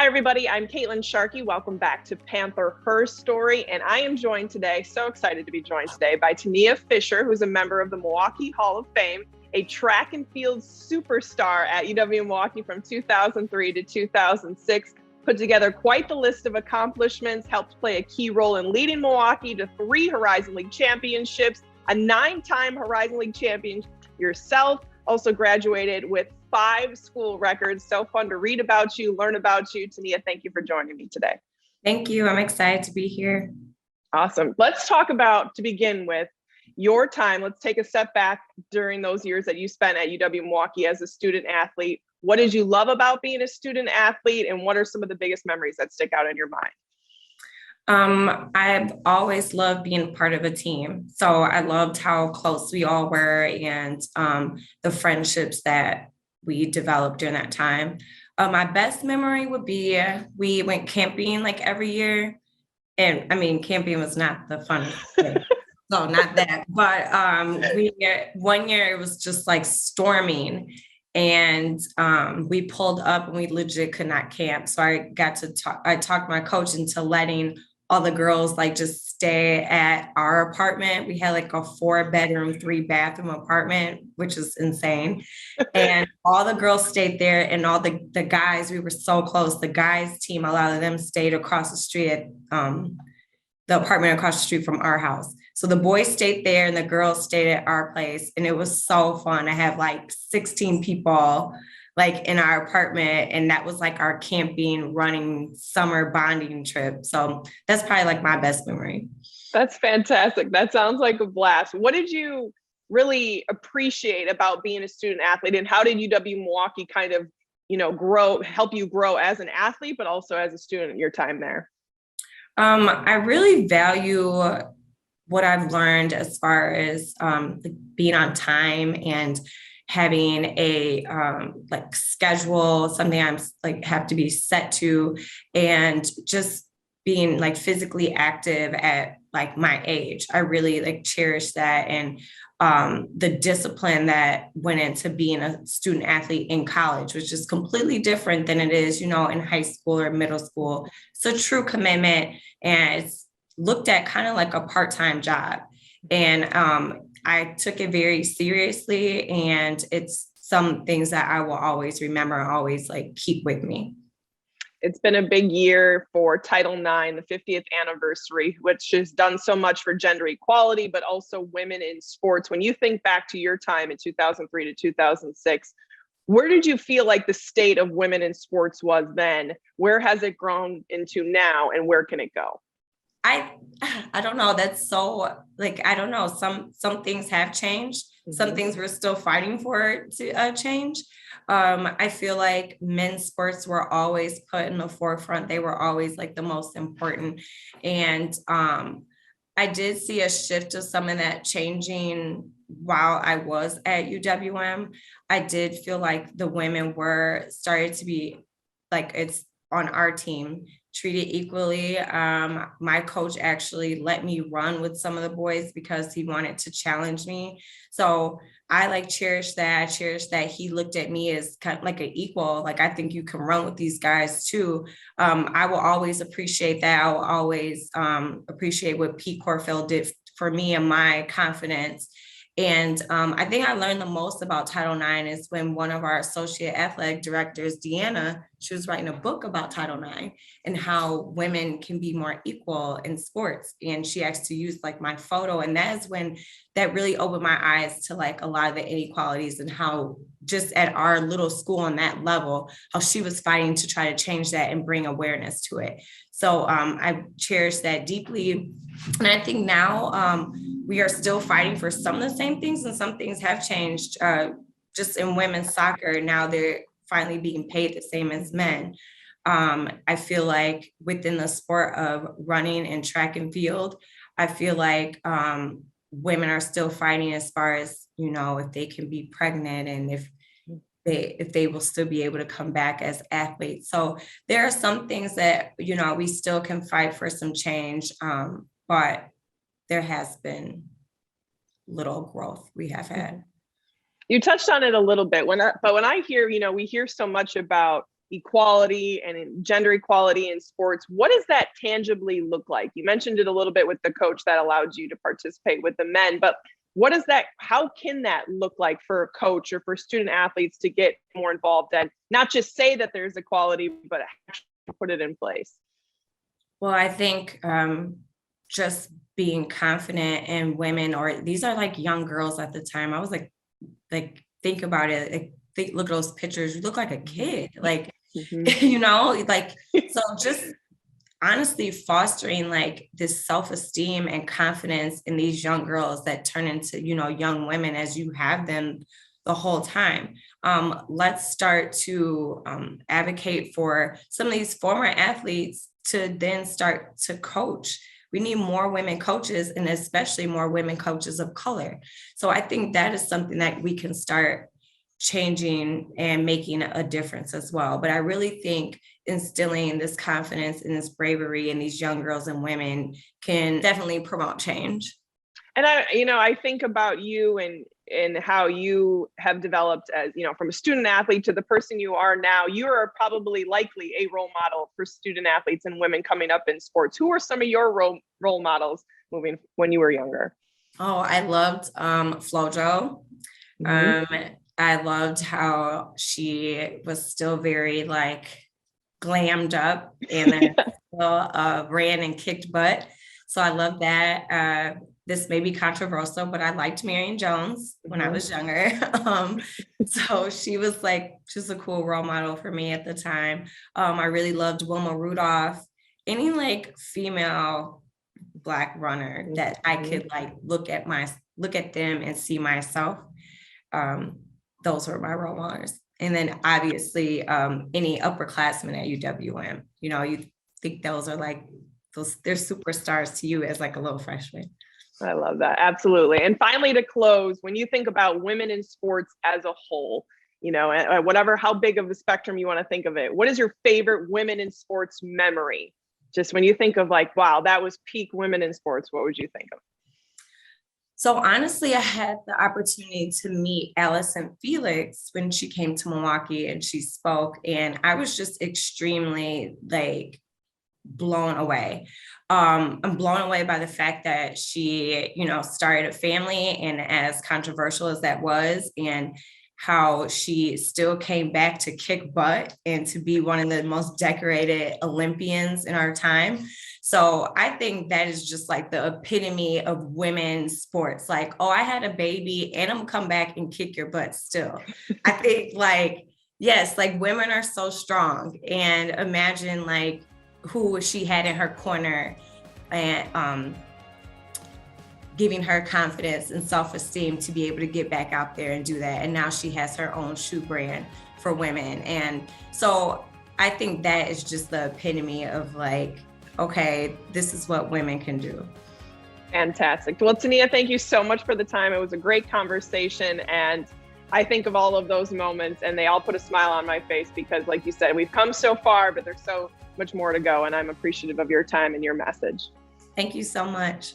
Hi, everybody. I'm Kaitlin Sharkey. Welcome back to Panther HER-Story. And I am joined today, so excited to be joined today, by Tenia Fisher, who's a member of the Milwaukee Hall of Fame, a track and field superstar at UW-Milwaukee from 2003 to 2006, put together quite the list of accomplishments, helped play a key role in leading Milwaukee to 3 Horizon League championships, a 9-time Horizon League champion yourself, also graduated with 5 school records. So fun to read about you, learn about you. Tenia, thank you for joining me today. Thank you. I'm excited to be here. Awesome. Let's talk about, to begin with, your time. Let's take a step back during those years that you spent at UW-Milwaukee as a student athlete. What did you love about being a student athlete, and what are some of the biggest memories that stick out in your mind? I've always loved being part of a team. So I loved how close we all were and the friendships that we developed during that time. My best memory would be we went camping like every year. And I mean, camping was not the fun thing. So not that, but one year it was just like storming, and we pulled up and we legit could not camp. So I talked my coach into letting all the girls like just stay at our apartment. We had like a 4-bedroom, 3-bathroom apartment, which is insane. And all the girls stayed there, and all the guys, we were so close. The guys team, a lot of them stayed across the street at the apartment across the street from our house. So the boys stayed there and the girls stayed at our place. And it was so fun to have like 16 people like in our apartment. And that was like our camping, running summer bonding trip. So that's probably like my best memory. That's fantastic. That sounds like a blast. What did you really appreciate about being a student athlete, and how did UW-Milwaukee kind of, help you grow as an athlete, but also as a student in your time there? I really value what I've learned as far as being on time and having a like schedule, something I'm like have to be set to, and just being like physically active at like my age. I really like cherish that, and the discipline that went into being a student athlete in college, which is completely different than it is, in high school or middle school. It's a true commitment, and it's looked at kind of like a part-time job. And I took it very seriously, and it's some things that I will always remember, always like keep with me. It's been a big year for Title IX, the 50th anniversary, which has done so much for gender equality, but also women in sports. When you think back to your time in 2003 to 2006, where did you feel like the state of women in sports was then? Where has it grown into now, and where can it go? I don't know. That's so like, I don't know. Some things have changed. Some things we're still fighting for to change. I feel like men's sports were always put in the forefront. They were always like the most important. And I did see a shift of some of that changing while I was at UWM. I did feel like the women were started to be like, it's on our team, treated equally. My coach actually let me run with some of the boys because he wanted to challenge me. So I like cherish that. I cherish that he looked at me as kind of like an equal. Like, I think you can run with these guys too. I will always appreciate that. I will always appreciate what Pete Corfield did for me and my confidence. And I think I learned the most about Title IX is when one of our associate athletic directors, Deanna, she was writing a book about Title IX and how women can be more equal in sports. And she asked to use like my photo. And that is when that really opened my eyes to like a lot of the inequalities and how just at our little school on that level, how she was fighting to try to change that and bring awareness to it. So I cherish that deeply. And I think now we are still fighting for some of the same things, and some things have changed. Just in women's soccer, now they're finally being paid the same as men. I feel like within the sport of running and track and field, I feel like women are still fighting as far as, if they can be pregnant and if they will still be able to come back as athletes. So there are some things that, we still can fight for some change, but there has been little growth we have had. You touched on it a little bit but when I hear, we hear so much about, equality and gender equality in sports, what does that tangibly look like? You mentioned it a little bit with the coach that allowed you to participate with the men, but how can that look like for a coach or for student athletes to get more involved and not just say that there's equality, but actually put it in place? Well, I think just being confident in women, or these are like young girls at the time. I was like, think about it. Look at those pictures. You look like a kid, like, you know, like, so just honestly fostering like this self-esteem and confidence in these young girls that turn into, you know, young women as you have them the whole time. Let's start to advocate for some of these former athletes to then start to coach. We need more women coaches, and especially more women coaches of color. So I think that is something that we can start changing and making a difference as well. But I really think instilling this confidence and this bravery in these young girls and women can definitely promote change. And I think about you and how you have developed as, you know, from a student athlete to the person you are now. You are probably likely a role model for student athletes and women coming up in sports. Who are some of your role models when you were younger? Oh, I loved Flojo. I loved how she was still very like glammed up and then still ran and kicked butt. So I love that. This may be controversial, but I liked Marion Jones when I was younger. So she was a cool role model for me at the time. I really loved Wilma Rudolph. Any like female Black runner that I could like look at them and see myself. Those were my role models. And then obviously any upperclassmen at UWM, you know, you think those are like they're superstars to you as like a little freshman. I love that. Absolutely. And finally, to close, when you think about women in sports as a whole, you know, whatever, how big of a spectrum you want to think of it, what is your favorite women in sports memory? Just when you think of like, wow, that was peak women in sports, what would you think of? So honestly, I had the opportunity to meet Allison Felix when she came to Milwaukee and she spoke, and I was just extremely like blown away. I'm blown away by the fact that she, you know, started a family, and as controversial as that was, and how she still came back to kick butt and to be one of the most decorated Olympians in our time. So I think that is just like the epitome of women's sports. Like, oh, I had a baby and I'm gonna come back and kick your butt still. I think like, yes, like women are so strong, and imagine like who she had in her corner and giving her confidence and self-esteem to be able to get back out there and do that. And now she has her own shoe brand for women. And so I think that is just the epitome of like, okay, this is what women can do. Fantastic. Well, Tenia, thank you so much for the time. It was a great conversation. And I think of all of those moments and they all put a smile on my face because like you said, we've come so far, but there's so much more to go. And I'm appreciative of your time and your message. Thank you so much.